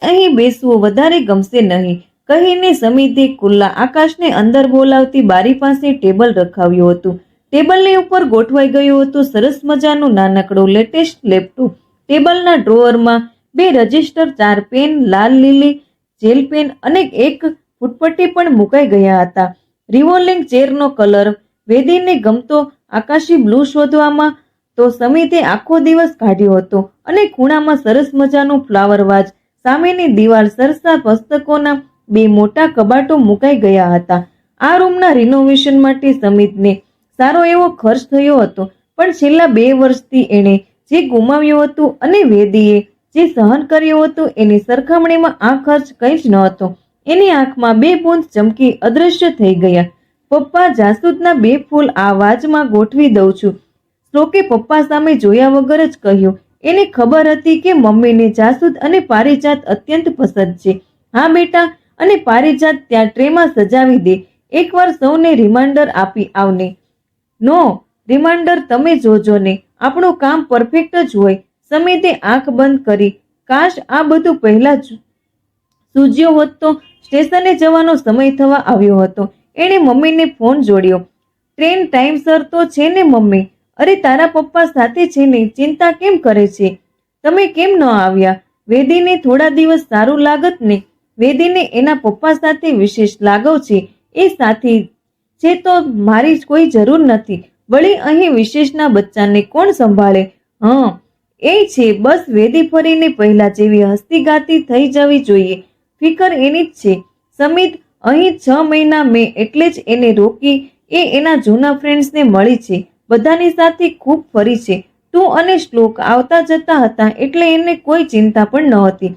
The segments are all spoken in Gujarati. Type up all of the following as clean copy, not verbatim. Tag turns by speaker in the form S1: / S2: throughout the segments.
S1: અહીં બેસવું વધારે ગમશે નહીં કહીને સમિતે ખુલ્લા આકાશને અંદર બોલાવતી બારી પાસે ટેબલ રખાવ્યું હતું. ટેબલની ઉપર ગોઠવાઈ ગયું હતું સરસ મજાનું નાનકડું લેટેસ્ટ લેપટોપ. ટેબલના ડ્રોઅરમાં 2 રજિસ્ટર, 4 પેન, લાલ લીલી જેલ પેન અને એક ફૂટપટ્ટી પણ મુકાઈ ગયા હતા. રિવોલ્વિંગ ચેરનો કલર વેદીને ગમતો આકાશી બ્લુ શોધવામાં તો સમિતે આખો દિવસ કાઢ્યો હતો અને ખૂણામાં સરસ મજાનું ફ્લાવર વાઝ, સામેની દિવાલ સરસા પુસ્તકોના 2 મોટા કબાટો મુકાઈ ગયા હતા. આ રૂમના રિનોવેશન માટે સમિતને સારો એવો ખર્ચ થયો હતો, પણ છેલ્લા 2 વર્ષથી એણે જે ગુમાવ્યું હતું અને વેદીએ જે સહન કર્યું હતું એની સરખામણીમાં આ ખર્ચ કંઈ જ ન હતો. એની આંખમાં 2 બૂંદ ચમકી અદૃશ્ય થઈ ગયા. પપ્પા, જાસૂદના 2 ફૂલ આ વાઝમાં ગોઠવી દઉં છું. શ્લોકે પપ્પા સામે જોયા વગર જ કહ્યું. એને ખબર હતી કે મમ્મીને જાસૂદ અને પારિજાત અત્યંત પસંદ છે. હા બેટા, અને પારિજાત ત્યાં ટ્રેમાં સજાવી દે. એકવાર સૌને રિમાઇન્ડર આપી આવને. નો રિમાઇન્ડર તમે જોજો ને, આપણું કામ પરફેક્ટ જ હોય. સમિતે આંખ બંધ કરી. કાશ આ બધું પહેલા જ સૂઝ્યો હોત તો. સ્ટેશને જવાનો સમય થવા આવ્યો હતો. એણે મમ્મીને ફોન જોડ્યો. ટ્રેન ટાઈમસર તો છે ને મમ્મી? અરે તારા પપ્પા સાથે છે ને, ચિંતા કેમ કરે છે? તમે કેમ ન આવ્યા? વેદીને થોડા દિવસ સારું લાગત ને. વેદીને એના પપ્પા સાથે વિશેષ લાગવ છે. એ સાથી છે તો મારી કોઈ જરૂર નથી. વળી અહીં વિશેષના બચ્ચાને કોણ સંભાળે? હા એ છે, બસ વેદી ફરીને પહેલા જેવી હસતી ગાતી થઈ જવી જોઈએ. ફિકર એની જ છે. સમિત અહીં 6 મહિના મેં એટલે જ એને રોકી. એ એના જૂના ફ્રેન્ડ્સને મળી છે, બધાની સાથે ખૂબ ફરી છે. તું અને શ્લોક આવતા જતા હતા એટલે એને કોઈ ચિંતા પણ નહોતી.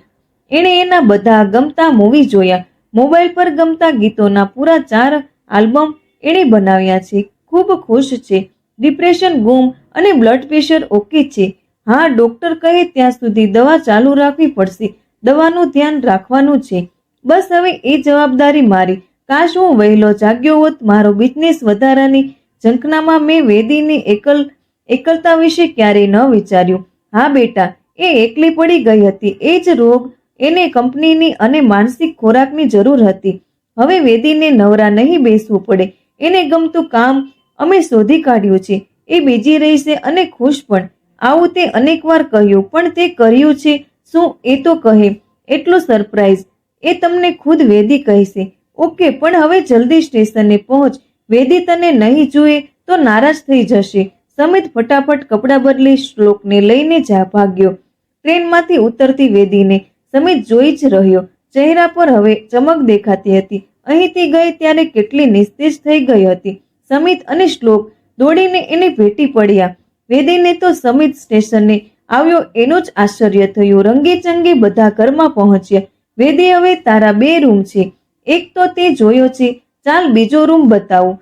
S1: એણે એના બધા ગમતા મૂવી જોયા. મોબાઈલ પર ગમતા ગીતોના પૂરા 4 આલ્બમ એણે બનાવ્યા છે. ખૂબ ખુશ છે. ડિપ્રેશન ગુમ અને બ્લડ પ્રેશર ઓકે છે. હા, ડોક્ટર કહે ત્યાં સુધી દવા ચાલુ રાખવી પડશે. દવાનું ધ્યાન રાખવાનું છે. બસ હવે એ જવાબદારી મારી. કાશ હું વહેલો જાગ્યો હોત. મારો બિઝનેસ વધારાની ઝંખનામાં મેં વેદીની એકલતા વિશે ક્યારેય ન વિચાર્યું. હા બેટા, એ એકલી પડી ગઈ હતી. એ જ રોગ એને કંપનીની અને માનસિક ખોરાકની જરૂર હતી. હવે વેદીને નવરા નહીં બેસવું પડે. એને ગમતું કામ અમે શોધી કાઢ્યું છે. એ બીજી રહેશે અને ખુશ પણ. આવું તે અનેકવાર કહ્યું, પણ તે કર્યું છે શું એ તો કહે. એટલું સરપ્રાઈઝ એ તમને ખુદ વેદી કહેશે. ઓકે, પણ હવે જલ્દી સ્ટેશને પહોંચ. વેદી તને નહીં જુએ તો નારાજ થઈ જશે. સમિત ફટાફટ કપડાં બદલી શ્લોકને લઈને ભાગ્યો. ટ્રેનમાંથી ઉતરતી વેદીને સમિત જોઈ જ રહ્યો. ચહેરા પર હવે ચમક દેખાતી હતી. અહીંથી ગઈ ત્યારે કેટલી નિસ્તેજ થઈ ગઈ હતી. સમિત અને શ્લોક દોડીને એને ભેટી પડ્યા. વેદીને તો સમિત સ્ટેશને આવ્યો એનું જ આશ્ચર્ય થયું. રંગે ચંગે બધા ઘરમાં પહોંચ્યા. વેદી, હવે તારા 2 રૂમ છે. એક તો તે જોયો છે, ચાલ બીજો રૂમ બતાવું.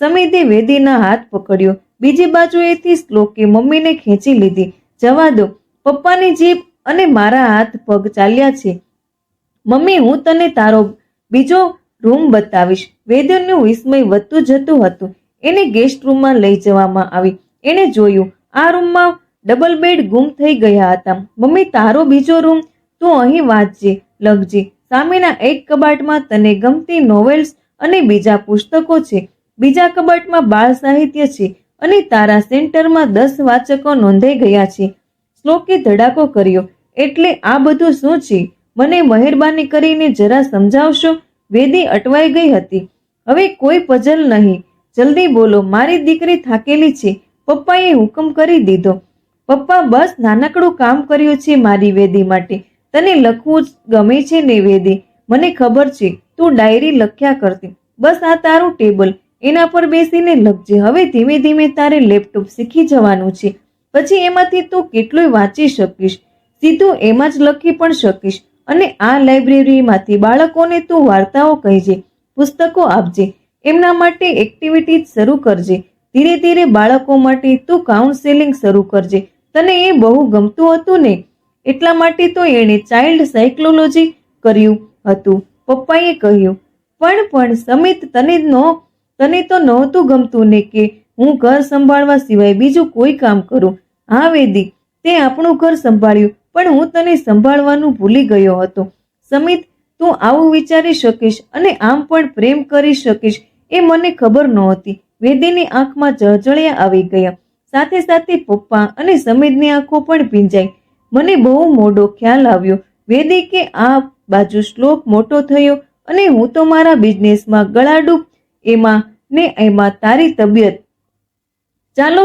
S1: સમિતે વેદીના હાથ પકડ્યો. બીજી બાજુએથી શ્લોકે મમ્મીને ખેંચી લીધી. જવા દો, પપ્પાની જીભ અને મારા હાથ પગ ચાલ્યા છે. મમ્મી, હું તને તારો બીજો રૂમ બતાવીશ. વેદીનું વિસ્મય વધતું જતું હતું. એને ગેસ્ટ રૂમમાં લઈ જવામાં આવી. એણે જોયું આ રૂમમાં ડબલ બેડ ગુમ થઈ ગયા હતા. મમ્મી, તારો બીજો રૂમ તું અહીં વાંચજે, લખજે. સામેના એક કબાટમાં તને ગમતી નોવેલ્સ અને બીજા પુસ્તકો છે. બીજા કબાટમાં બાળ સાહિત્ય છે અને તારા સેન્ટરમાં 10 વાચકો નોંધાઈ ગયા છે. શ્લોકે ધડાકો કર્યો. એટલે આ બધું શું છે? મને મહેરબાની કરીને જરા સમજાવશો? વેદી અટવાઈ ગઈ હતી. હવે કોઈ પઝલ નહીં. જલ્દી બોલો, મારી દીકરી થાકેલી છે. પપ્પાએ હુકમ કરી દીધો. પપ્પા, બસ નાનકડું કામ કર્યું છે મારી વેદી માટે. તને લખવું ગમે છે ને વેદી? મને ખબર છે તું ડાયરી લખ્યા કરતી. બસ આ તારું ટેબલ, એના પર બેસીને લખજે. હવે ધીમે ધીમે તારે લેપટોપ શીખી જવાનું છે. પછી એમાંથી તું કેટલું વાંચી શકીશ. સીધું એમાં જ લખી પણ શકીશ. અને આ લાઇબ્રેરીમાંથી બાળકોને તું વાર્તાઓ કહેજે, પુસ્તકો આપજે. એમના માટે એક્ટિવિટીઝ શરૂ કરજે. ધીરે ધીરે બાળકો માટે તું કાઉન્સેલિંગ શરૂ કરજે. તને એ બહુ ગમતું હતું ને, એટલા માટે તો એણે ચાઇલ્ડ સાયકોલોજી કર્યું હતું, પપ્પાએ કહ્યું. પણ સમિત, તને તો નહોતું ગમતું ને કે હું ઘર સંભાળવા સિવાય બીજું કોઈ કામ કરું? હા વેદી, તે આપણું ઘર સંભાળ્યું, પણ હું તને સંભાળવાનું ભૂલી ગયો હતો. સમિત, તું આવું વિચારી શકીશ અને આમ પણ પ્રેમ કરી શકીશ એ મને ખબર નહોતી. વેદીની આંખમાં જળજળિયા આવી ગયા. સાથે સાથે પપ્પા અને સમિતની આંખો પણ ભીંજાઈ. મને બહુ મોડો ખ્યાલ આવ્યો વેદી કે આ બાજુ શ્લોક મોટો થયો અને હું તો મારા બિઝનેસમાં ગળાડૂબ, એમાં ને એમાં તારી તબિયત. ચાલો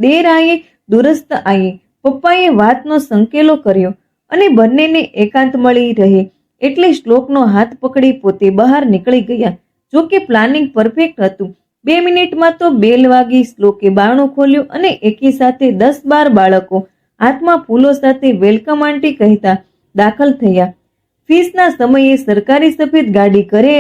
S1: દેર આયે દુરસ્ત આયે. પપ્પાએ વાતનો સંકેલો કર્યો અને બંનેને એકાંત મળી રહે એટલે શ્લોકનો હાથ પકડી પોતે બહાર નીકળી ગયા. જો કે પ્લાનિંગ પરફેક્ટ હતું. 2 મિનિટમાં તો બેલ વાગી. શ્લોકે બારણું ખોલ્યું અને એકી સાથે 10-12 બાળકો હાથમાં ફૂલો સાથે વેલકમ આંટી કહેતા દાખલ થયા. ફીસના સમયે સરકારી સફેદ ગાડી ઘરે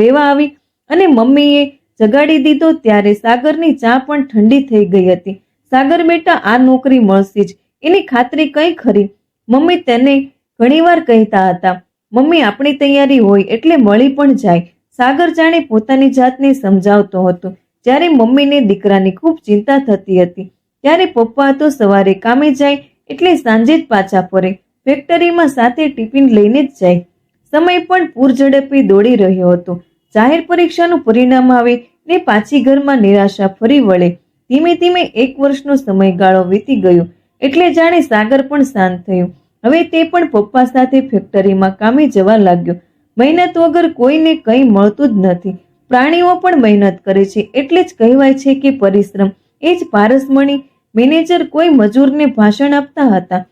S1: લેવા આવી અને મમ્મીએ જગાડી દીધો ત્યારે સાગરની ચા પણ ઠંડી થઈ ગઈ હતી. સાગર બેટા, આ નોકરી મળશે જ એની ખાતરી કઈ ખરી? મમ્મી તેને ઘણીવાર કહેતા હતા. મમ્મી, આપણી તૈયારી હોય એટલે મળી પણ જાય. સાગર જાણે પોતાની જાતને સમજાવતો હતો. જ્યારે મમ્મીને દીકરાની ખૂબ ચિંતા થતી હતી ત્યારે પપ્પા તો સવારે કામે જાય એટલે સાંજે જ પાછા ફરે. ફેક્ટરીમાં સાથે ટિફિન લઈને જ જાય. સમય પણ પૂરઝડપે દોડી રહ્યો હતો. જાહેર પરીક્ષાનું પરિણામ આવે ને પાછી ઘરમાં નિરાશા ફરી વળે. ધીમે ધીમે 1 વર્ષનો સમયગાળો વીતી ગયો એટલે જાણે સાગર પણ શાંત થયો. હવે તે પણ પપ્પા સાથે ફેક્ટરીમાં કામે જવા લાગ્યો. મહેનત વગર કોઈને કંઈ મળતું જ નથી. પ્રાણીઓ પણ મહેનત કરે છે એટલે જ કહેવાય છે કે પરિશ્રમ એ જ પારસમણી. મેનેજર કોઈ મજૂરને ભાષણ આપતા હતા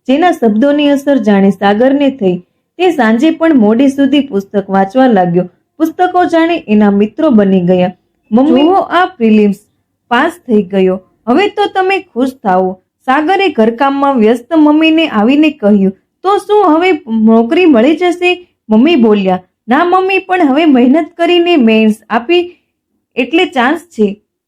S1: જેના શબ્દોની અસર જાણે સાગરને થઈ. તે સાંજે પણ મોડી સુધી પુસ્તક વાંચવા લાગ્યો. પુસ્તકો જાણે એના મિત્રો બની ગયા. મમ્મી, આ પ્રિલિમ્સ પાસ થઈ ગયો, હવે તો તમે ખુશ થાઓ. સાગરે ઘરકામમાં વ્યસ્ત મમ્મીને આવીને કહ્યું. તો શું હવે નોકરી મળી જશે? મમ્મી બોલ્યા. ના મમ્મી, પણ હવે મહેનત કરીને મેન્સ આપી એટલે ચાન્સ છે.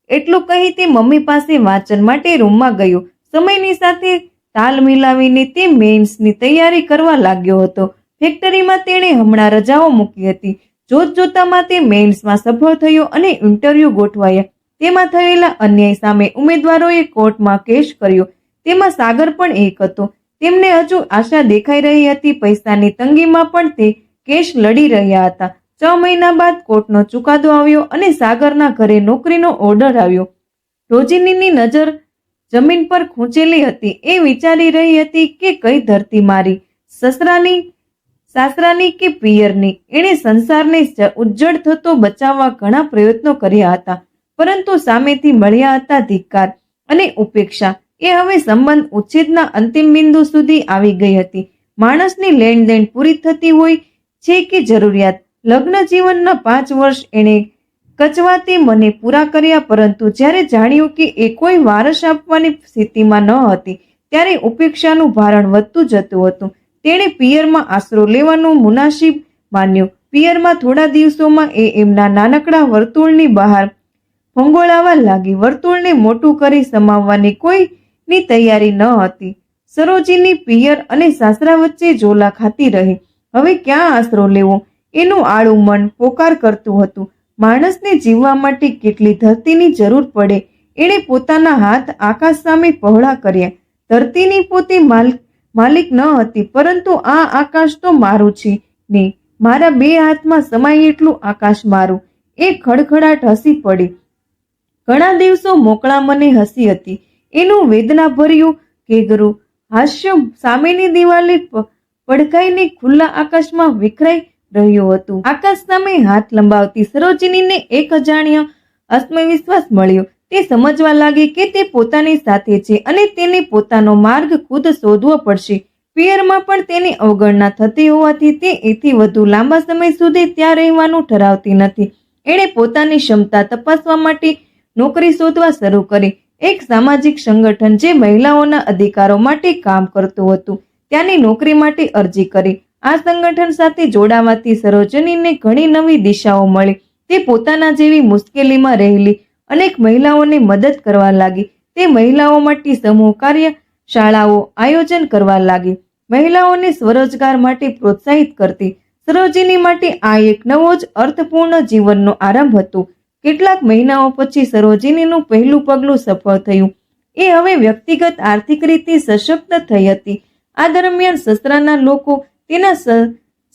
S1: એટલું કહી તે મમ્મી પાસે વાંચન માટે રૂમમાં ગયો. સમયની સાથે તાલ મિલાવીને તે મેન્સની તૈયારી કરવા લાગ્યો હતો. ફેક્ટરીમાં તેણે હમણાં રજાઓ મૂકી હતી. જોત જોતામાં તે મેન્સમાં સફળ થયો અને ઇન્ટરવ્યુ ગોઠવાયા. તેમાં થયેલા અન્યાય સામે ઉમેદવારોએ કોર્ટમાં કેસ કર્યો. તેમાં સાગર પણ એક હતો. તેમને હજુ આશા દેખાઈ રહી હતી. પૈસાની તંગીમાં પણ તે કેસ લડી રહ્યા હતા. 6 મહિના બાદ કોર્ટનો ચુકાદો આવ્યો અને સાગરના ઘરે નોકરીનો ઓર્ડર આવ્યો. રોજિનીની નજર જમીન પર ખૂંચેલી હતી. એ વિચારી રહી હતી કે કઈ ધરતી મારી, સાસરાની કે પિયરની. એણે સંસારને ઉજ્જડ થતો બચાવવા ઘણા પ્રયત્નો કર્યા હતા, પરંતુ સામેથી મળ્યા હતા ધિક્કાર અને ઉપેક્ષા. એ હવે સંબંધ ઉચ્છેદના અંતિમ બિંદુ સુધી આવી ગઈ હતી. માણસની લેણદેણ પૂરી થતી હોય છે કે જરૂરિયાત? લગ્ન જીવનના 5 વર્ષ એણે કચવાતે મને પૂરા કર્યા, પરંતુ જ્યારે જાણ્યું કે એ કોઈ વારસ આપવાની સ્થિતિમાં ન હતી ત્યારે ઉપેક્ષાનું ભારણ વધતું જતું હતું. તેણે પિયરમાં આશરો લેવાનું મુનાસિબ માન્યું. પિયરમાં થોડા દિવસોમાં એ એમના નાનકડા વર્તુળની બહાર ફંગોળાવા લાગી. વર્તુળને મોટું કરી સમાવવાની કોઈની તૈયારી ન હતી. સરોજીની પિયર અને સાસરા વચ્ચે ઝોલા ખાતી રહી. હવે ક્યાં આશરો લેવો એનું આળું મન પોકાર કરતું હતું. માણસને જીવવા માટે કેટલી ધરતીની જરૂર પડે. એણે પોતાના હાથ આકાશ સામે પહોળા કર્યા. ધરતીની પોતે માલિક ન હતી, પરંતુ આ આકાશ તો મારું છે ને મારા 2 હાથમાં સમાય એટલું આકાશ મારું. એ ખડખડાટ હસી પડી. ઘણા દિવસો મોકળા મને હસી હતી. એનું વેદના ભર્યું ઘેઘરું હાસ્ય સામેની દિવાલે પડઘાઈને ખુલ્લા આકાશમાં વિખરાઈ રહ્યું હતું. આકાશ સામે હાથ લંબાવતી સરોજિનીને એક અજાણ્યો આત્મવિશ્વાસ મળ્યો. તે સમજવા લાગી કે તે પોતાની સાથે છે અને તેને પોતાનો માર્ગ ખુદ શોધવો પડશે. પિયરમાં પણ તેની અવગણના થતી હોવાથી તે એથી વધુ લાંબા સમય સુધી ત્યાં રહેવાનું ઠરાવતી નથી. એણે પોતાની ક્ષમતા તપાસવા માટે નોકરી શોધવા શરૂ કરી. એક સામાજિક સંગઠન જે મહિલાઓના અધિકારો માટે કામ કરતું હતું ત્યાંની નોકરી માટે અરજી કરી. આ સંગઠન સાથે જોડાવાથી સરોજનીને ઘણી નવી દિશાઓ મળી. તે પોતાના જેવી મુશ્કેલીમાં રહેલી અનેક મહિલાઓને મદદ કરવા લાગી. તે મહિલાઓ માટે સમૂહ કાર્યશાળાઓ આયોજન કરવા લાગી. મહિલાઓને સ્વરોજગાર માટે પ્રોત્સાહિત કરતી. સરોજિની માટે આ એક નવો જ અર્થપૂર્ણ જીવનનો આરંભ હતો. કેટલાક મહિનાઓ પછી સરોજિનીનું પહેલું પગલું સફળ થયું. એ હવે વ્યક્તિગત આર્થિક રીતે સશક્ત થઈ હતી. આ દરમિયાન સસરાના લોકો તેના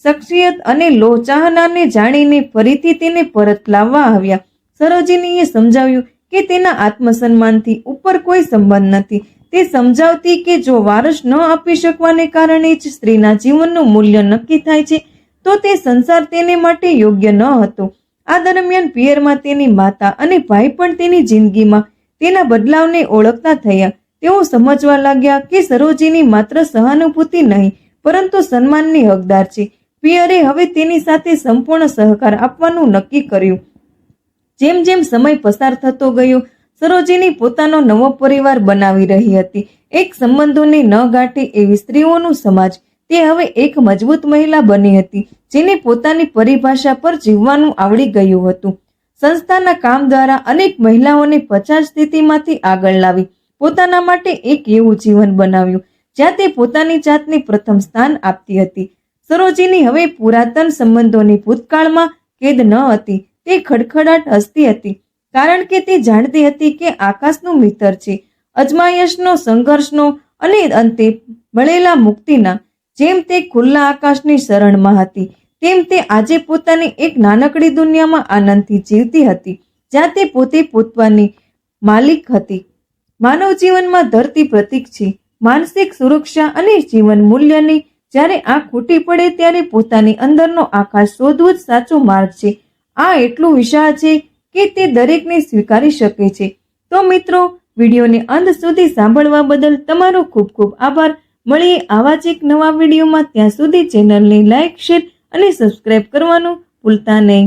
S1: શખ્સિયત અને લોહ ચાહનારને જાણીને ફરીથી તેને પરત લાવવા આવ્યા. સરોજિનીએ સમજાવ્યું કે તેના આત્મસન્માનથી ઉપર કોઈ સંબંધ નથી. તે સમજાવતી કે જો વારસ ન આપી શકવાને કારણે જ સ્ત્રીના જીવનનું મૂલ્ય નક્કી થાય છે તો તે સંસાર તેને માટે યોગ્ય ન હતો. આ દરમિયાન પિયરમાં તેની માતા અને ભાઈ પણ તેની જિંદગીમાં તેના બદલાવને ઓળખતા થયા. તેઓ સમજવા લાગ્યા કે સરોજિની માત્ર સહાનુભૂતિ નહીં પરંતુ સન્માનની હકદાર છે. પિયરે હવે તેની સાથે સંપૂર્ણ સહકાર આપવાનું નક્કી કર્યું. જેમ જેમ સમય પસાર થતો ગયો, સરોજિની પોતાનો નવો પરિવાર બનાવી રહી હતી. એક સંબંધોને ન ગાંઠે એવી સ્ત્રીઓનું સમાજ. તે હવે એક મજબૂત મહિલા બની હતી જેને પોતાની પરિભાષા પર જીવવાનું આવડી ગયું હતું. સંસ્થાના કામ દ્વારા અનેક મહિલાઓને પછાત સ્થિતિમાંથી આગળ લાવી પોતાના માટે એક એવું જીવન બનાવ્યું જ્યાં તે પોતાની જાતને પ્રથમ સ્થાન આપતી હતી. સરોજિની હવે પુરાતન સંબંધોની ભૂતકાળમાં કેદ ન હતી. તે ખડખડાટ હસતી હતી કારણ કે તે જાણતી હતી કે આકાશનું મિત્ર છે, અજમાયશનો, સંઘર્ષનો અને અંતે મળેલા મુક્તિના. જેમ તે ખુલ્લા આકાશની શરણમાં હતી તેમ તે આજે પોતાની એક નાનકડી દુનિયામાં આનંદથી જીવતી હતી જ્યાં તે પોતે પોતાની માલિક હતી. માનવ જીવનમાં ધરતી પ્રતીક છે માનસિક સુરક્ષા અને જીવન મૂલ્યની. જ્યારે આ ખૂટી પડે ત્યારે પોતાની અંદરનો આકાશ શોધવું જ સાચો માર્ગ છે. આ એટલું વિશાળ છે કે તે દરેકને સ્વીકારી શકે છે. તો મિત્રો, વિડીયોને અંત સુધી સાંભળવા બદલ તમારો ખૂબ ખૂબ આભાર. મળીએ આવા જ એક નવા વિડીયોમાં. ત્યાં સુધી ચેનલને લાઇક, શેર અને સબસ્ક્રાઇબ કરવાનું ભૂલતા નહીં.